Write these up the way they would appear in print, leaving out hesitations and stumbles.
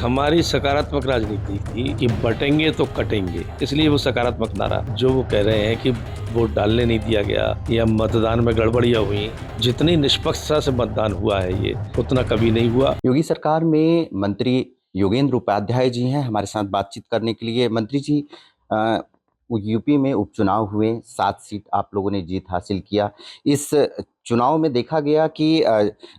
हमारी सकारात्मक राजनीति थी कि बटेंगे तो कटेंगे, इसलिए वो सकारात्मक नारा जो वो कह रहे हैं कि वोट डालने नहीं दिया गया या मतदान में गड़बड़ियां हुई। जितनी निष्पक्षता से मतदान हुआ है ये उतना कभी नहीं हुआ। योगी सरकार में मंत्री योगेंद्र उपाध्याय जी हैं हमारे साथ बातचीत करने के लिए। मंत्री जी, अ, यूपी में उपचुनाव हुए, 7 सीट आप लोगों ने जीत हासिल किया। इस चुनाव में देखा गया कि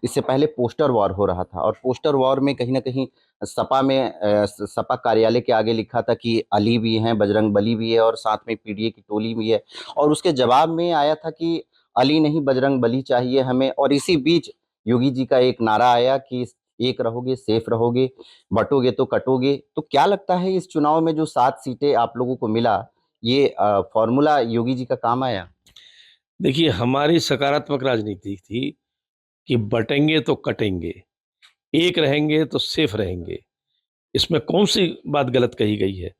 इससे पहले पोस्टर वॉर हो रहा था और पोस्टर वॉर में कहीं न कहीं सपा में सपा कार्यालय के आगे लिखा था कि अली भी हैं, बजरंगबली भी है और साथ में पीडीए की टोली भी है। और उसके जवाब में आया था कि अली नहीं बजरंगबली चाहिए हमें। और इसी बीच योगी जी का एक नारा आया कि एक रहोगे, सेफ रहोगे, बटोगे तो कटोगे। तो क्या लगता है इस चुनाव में जो 7 सीटें आप लोगों को मिला, ये फ़ॉर्मूला योगी जी का काम आया? देखिए, हमारी सकारात्मक राजनीति थी कि बटेंगे तो कटेंगे, एक रहेंगे तो सेफ रहेंगे। इसमें कौन सी बात गलत कही गई है?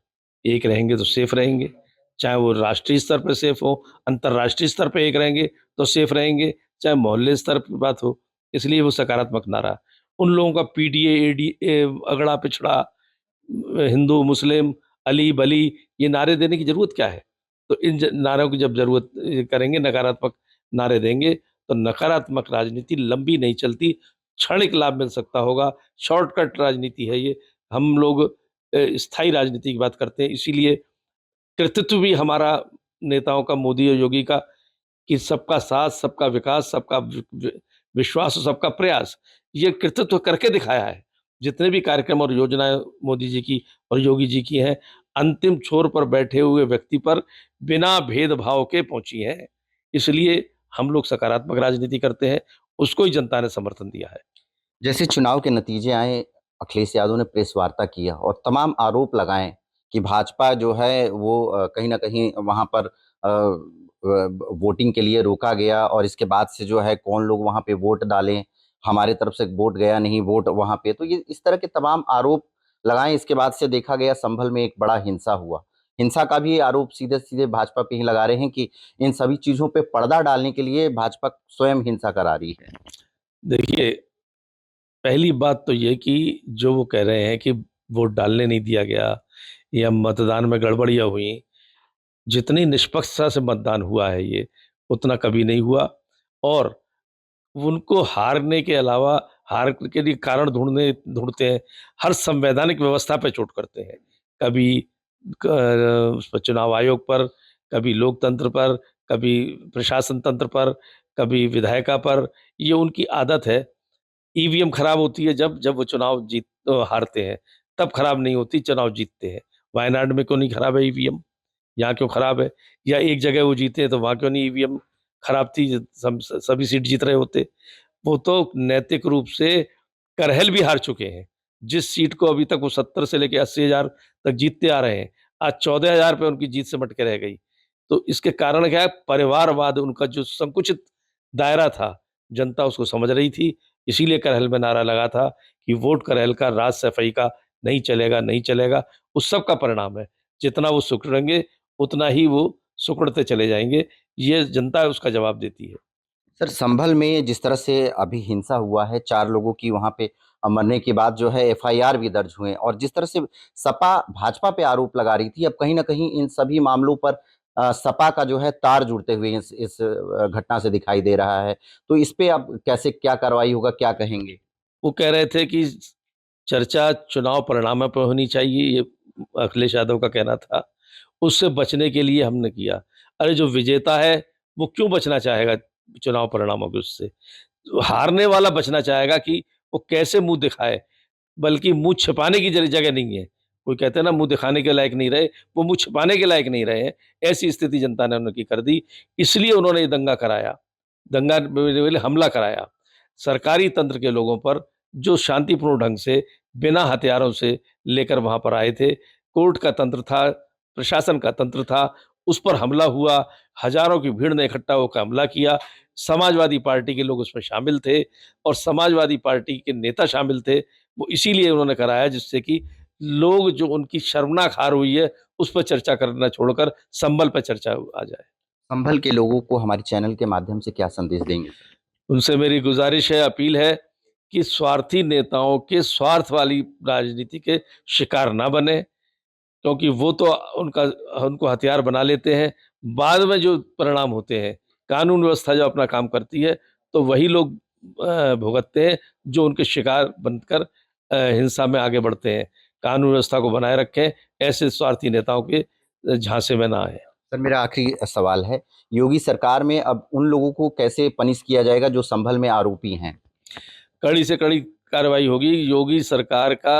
एक रहेंगे तो सेफ रहेंगे, चाहे वो राष्ट्रीय स्तर पे सेफ हो, अंतर्राष्ट्रीय स्तर पे एक रहेंगे तो सेफ रहेंगे, चाहे मोहल्ले स्तर पे बात हो। इसलिए वो सकारात्मक नारा। उन लोगों का पीडीए अगड़ा पिछड़ा, हिंदू मुस्लिम, अली बली, ये नारे देने की जरूरत क्या है? तो इन नारों की जब जरूरत करेंगे, नकारात्मक नारे देंगे, तो नकारात्मक राजनीति लंबी नहीं चलती, क्षणिक लाभ मिल सकता होगा। शॉर्टकट राजनीति है ये। हम लोग स्थायी राजनीति की बात करते हैं, इसीलिए कृतित्व भी हमारा नेताओं का, मोदी और योगी का, कि सबका साथ, सबका विकास, सबका विश्वास और सबका प्रयास, ये कृतित्व करके दिखाया है। जितने भी कार्यक्रम और योजनाएं मोदी जी की और योगी जी की हैं, अंतिम छोर पर बैठे हुए व्यक्ति पर बिना भेदभाव के पहुंची हैं। इसलिए हम लोग सकारात्मक राजनीति करते हैं, उसको ही जनता ने समर्थन दिया है। जैसे चुनाव के नतीजे आए, अखिलेश यादव ने प्रेस वार्ता किया और तमाम आरोप लगाए कि भाजपा जो है वो कहीं न कहीं वहाँ पर वोटिंग के लिए रोका गया और इसके बाद से जो है कौन लोग वहाँ पे वोट डालें, हमारे तरफ से वोट गया नहीं, वोट वहाँ पे। तो ये इस तरह के तमाम आरोप लगाए। इसके बाद से देखा गया संभल में एक बड़ा हिंसा हुआ। हिंसा का भी आरोप सीधे-सीधे भाजपा पे ही लगा रहे हैं कि इन सभी चीज़ों पे पर्दा डालने के लिए भाजपा स्वयं हिंसा करा रही है। देखिए, पहली बात तो ये कि जो वो कह रहे हैं कि वोट डालने नहीं दिया गया या मतदान में गड़बड़ियां हुई, जितनी निष्पक्षता से मतदान हुआ है ये उतना कभी नहीं हुआ। और उनको हारने के अलावा, हार के लिए कारण ढूंढते हैं, हर संवैधानिक व्यवस्था पे चोट करते हैं। कभी उस पर, चुनाव आयोग पर, कभी लोकतंत्र पर, कभी प्रशासन तंत्र पर, कभी विधायिका पर। ये उनकी आदत है। ईवीएम खराब होती है जब जब वो चुनाव हारते हैं, तब खराब नहीं होती, चुनाव जीतते हैं। वायनाड में क्यों नहीं खराब है ईवीएम? यहाँ क्यों खराब है? या एक जगह वो जीते हैं तो वहां क्यों नहीं ईवीएम खराब थी? सभी सीट जीत रहे होते। वो तो नैतिक रूप से करहल भी हार चुके हैं। जिस सीट को अभी तक वो 70 से लेके 80,000 तक जीतते आ रहे हैं, आज 14,000 पे उनकी जीत सिमट के रह गई। तो इसके कारण क्या है? परिवारवाद, उनका जो संकुचित दायरा था, जनता उसको समझ रही थी। इसीलिए करहल में नारा लगा था कि वोट करहल का, राज सफाई का नहीं चलेगा, नहीं चलेगा। उस सब का परिणाम है। जितना वो सिकुड़ेंगे, उतना ही वो सिकुड़ते चले जाएंगे। ये जनता उसका जवाब देती है। सर, संभल में जिस तरह से अभी हिंसा हुआ है, 4 लोगों की वहाँ पे मरने के बाद जो है एफआईआर भी दर्ज हुए हैं और जिस तरह से सपा भाजपा पे आरोप लगा रही थी, अब कहीं न कहीं इन सभी मामलों पर सपा का जो है तार जुड़ते हुए इस घटना से दिखाई दे रहा है। तो इस पे अब कैसे क्या कार्रवाई होगा, क्या कहेंगे? वो कह रहे थे कि चर्चा चुनाव परिणामों पर होनी चाहिए, ये अखिलेश यादव का कहना था। उससे बचने के लिए हमने किया। अरे, जो विजेता है वो क्यों बचना चाहेगा चुनाव परिणामों के उससे? हारने वाला बचना चाहेगा कि वो कैसे मुंह दिखाए, बल्कि मुंह छिपाने की जगह नहीं है। कोई कहते हैं ना, मुंह दिखाने के लायक नहीं रहे, वो मुंह छिपाने के लायक नहीं रहे हैं। ऐसी स्थिति जनता ने उनकी कर दी। इसलिए उन्होंने ये दंगा कराया, दंगा बोले हमला कराया सरकारी तंत्र के लोगों पर, जो शांतिपूर्ण ढंग से बिना हथियारों से लेकर वहां पर आए थे। कोर्ट का तंत्र था, प्रशासन का तंत्र था, उस पर हमला हुआ। हजारों की भीड़ ने इकट्ठा होकर हमला किया। समाजवादी पार्टी के लोग उसमें शामिल थे और समाजवादी पार्टी के नेता शामिल थे। वो इसीलिए उन्होंने कराया जिससे कि लोग, जो उनकी शर्मनाक हार हुई है, उस पर चर्चा करना छोड़कर संभल पर चर्चा आ जाए। संभल के लोगों को हमारे चैनल के माध्यम से क्या संदेश देंगे सर? उनसे मेरी गुजारिश है, अपील है कि स्वार्थी नेताओं के स्वार्थ वाली राजनीति के शिकार ना बने, क्योंकि वो तो उनको हथियार बना लेते हैं। बाद में जो परिणाम होते हैं, कानून व्यवस्था जो अपना काम करती है, तो वही लोग भुगतते हैं जो उनके शिकार बनकर हिंसा में आगे बढ़ते हैं। कानून व्यवस्था को बनाए रखें, ऐसे स्वार्थी नेताओं के झांसे में ना आए। सर मेरा आखिरी सवाल है, योगी सरकार में अब उन लोगों को कैसे पनिश किया जाएगा जो संभल में आरोपी हैं? कड़ी से कड़ी कार्रवाई होगी। योगी सरकार का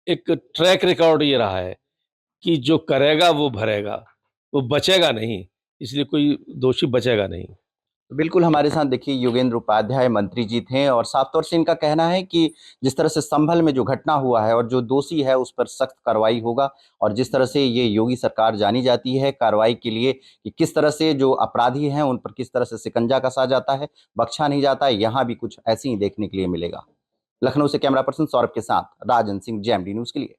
एक ट्रैक रिकॉर्ड ये रहा है कि जो करेगा वो भरेगा, वो बचेगा नहीं, इसलिए कोई दोषी बचेगा नहीं। तो बिल्कुल हमारे साथ देखिए योगेंद्र उपाध्याय मंत्री जी थे और साफ तौर से इनका कहना है कि जिस तरह से संभल में जो घटना हुआ है और जो दोषी है उस पर सख्त कार्रवाई होगा, और जिस तरह से ये योगी सरकार जानी जाती है कार्रवाई के लिए कि किस तरह से जो अपराधी हैं उन पर किस तरह से शिकंजा कसा जाता है, बख्शा नहीं जाता है, यहाँ भी कुछ ऐसे ही देखने के लिए मिलेगा। लखनऊ से कैमरा पर्सन सौरभ के साथ राजन सिंह, जेएमडी न्यूज़ के लिए।